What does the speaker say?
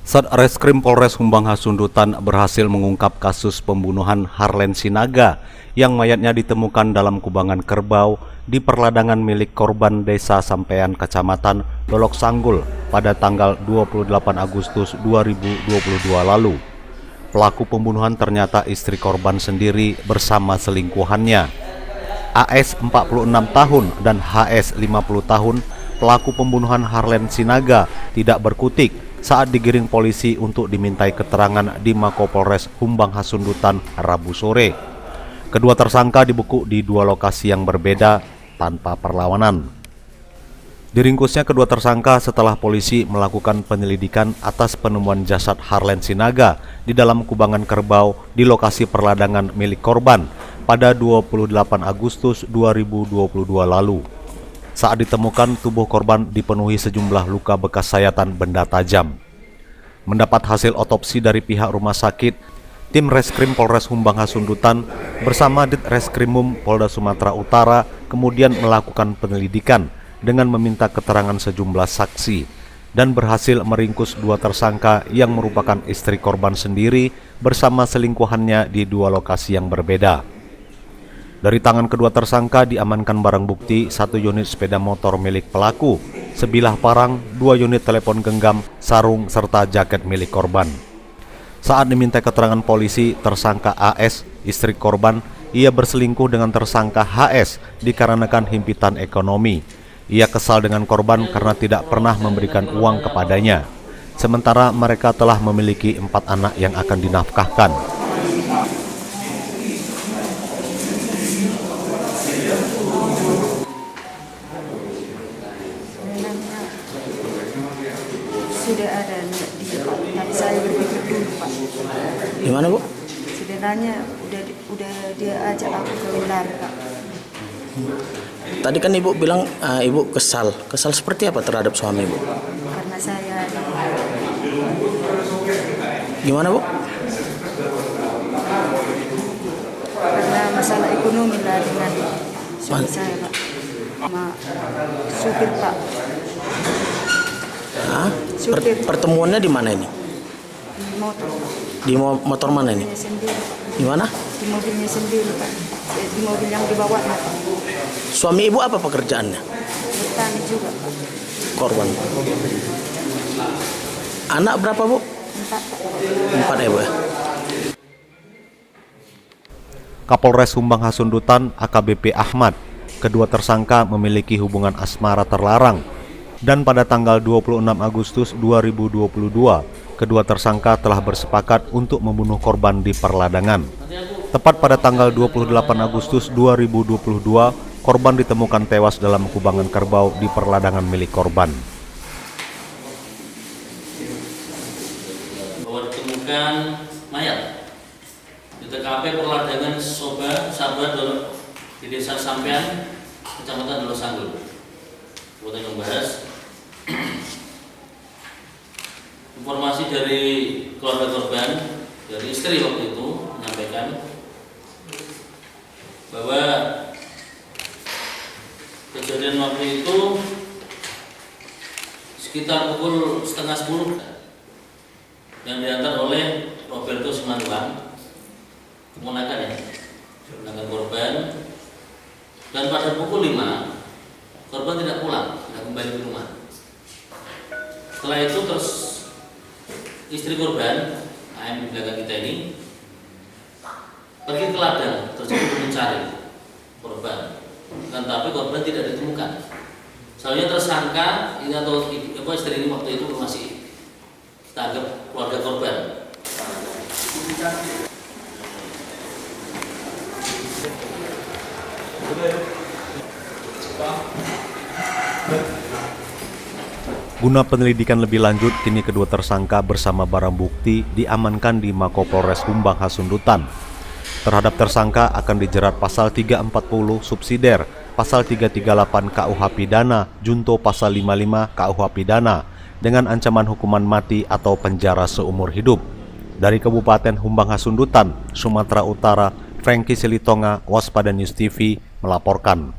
Satreskrim Polres Humbang Hasundutan berhasil mengungkap kasus pembunuhan Harlen Sinaga yang mayatnya ditemukan dalam kubangan kerbau di perladangan milik korban Desa Sampean Kecamatan Dolok Sanggul pada tanggal 28 Agustus 2022 lalu. Pelaku pembunuhan ternyata istri korban sendiri bersama selingkuhannya. AS 46 tahun dan HS 50 tahun, pelaku pembunuhan Harlen Sinaga tidak berkutik saat digiring polisi untuk dimintai keterangan di Mako Polres Humbang Hasundutan Rabu sore. Kedua tersangka dibekuk di dua lokasi yang berbeda tanpa perlawanan. Diringkusnya kedua tersangka setelah polisi melakukan penyelidikan atas penemuan jasad Harlen Sinaga di dalam kubangan kerbau di lokasi perladangan milik korban pada 28 Agustus 2022 lalu. Saat ditemukan, tubuh korban dipenuhi sejumlah luka bekas sayatan benda tajam. Mendapat hasil otopsi dari pihak rumah sakit, tim Reskrim Polres Humbang Hasundutan bersama Ditreskrimum Polda Sumatera Utara kemudian melakukan penyelidikan dengan meminta keterangan sejumlah saksi dan berhasil meringkus dua tersangka yang merupakan istri korban sendiri bersama selingkuhannya di dua lokasi yang berbeda. Dari tangan kedua tersangka diamankan barang bukti 1 unit sepeda motor milik pelaku, sebilah parang, 2 unit telepon genggam, sarung, serta jaket milik korban. Saat diminta keterangan polisi, tersangka AS, istri korban, ia berselingkuh dengan tersangka HS dikarenakan himpitan ekonomi. Ia kesal dengan korban karena tidak pernah memberikan uang kepadanya. Sementara mereka telah memiliki 4 anak yang akan dinafkahkan. Sudah ada dia, Pak. Tadi saya berpikir dulu, Pak. Gimana, Bu? Sebenarnya udah dia ajak aku ke Wilar, Pak. Tadi kan Ibu bilang Ibu kesal. Kesal seperti apa terhadap suami Ibu? Karena saya Gimana, Bu? karena masalah ekonomi lah dengan suami saya, Pak. Sama supir, Pak. Hah? Supir. Pertemuannya di mana ini? Di motor, Pak. Di motor mana ini? Mobilnya sendiri, Pak. Di mana? Di mobilnya sendiri, Pak. Di mobil yang dibawanya, Pak. Suami Ibu apa pekerjaannya? Bertani juga, Pak. Korban. Anak berapa, Bu? 4, Pak. 4 ya, Bu ya? Kapolres Humbang Hasundutan AKBP Ahmad, kedua tersangka memiliki hubungan asmara terlarang. Dan pada tanggal 26 Agustus 2022, kedua tersangka telah bersepakat untuk membunuh korban di perladangan. Tepat pada tanggal 28 Agustus 2022, korban ditemukan tewas dalam kubangan kerbau di perladangan milik korban. Bahwa ditemukan mayat di TKP perladangan Sabah Dolok di Desa Sampean, Kecamatan Dolok Sanggul. Kita membahas informasi dari keluarga korban, dari istri waktu itu menyampaikan bahwa kejadian waktu itu sekitar pukul 9:30 yang diantar oleh Roberto Simanduan, keponakan korban, dan pada pukul 5 korban tidak pulang, tidak kembali ke rumah. Setelah itu terus istri korban, AM di belakang kita ini, pergi ke ladang tersebut mencari korban, tapi korban tidak ditemukan. Soalnya tersangka ini atau istri ini waktu itu masih kita anggap keluarga korban. Guna penyelidikan lebih lanjut, kini kedua tersangka bersama barang bukti diamankan di Mako Polres Humbang Hasundutan. Terhadap tersangka akan dijerat pasal 340 subsidiar, pasal 338 KUH Pidana, junto pasal 55 KUH Pidana dengan ancaman hukuman mati atau penjara seumur hidup. Dari Kabupaten Humbang Hasundutan, Sumatera Utara, Franky Silitonga, Waspada News TV melaporkan.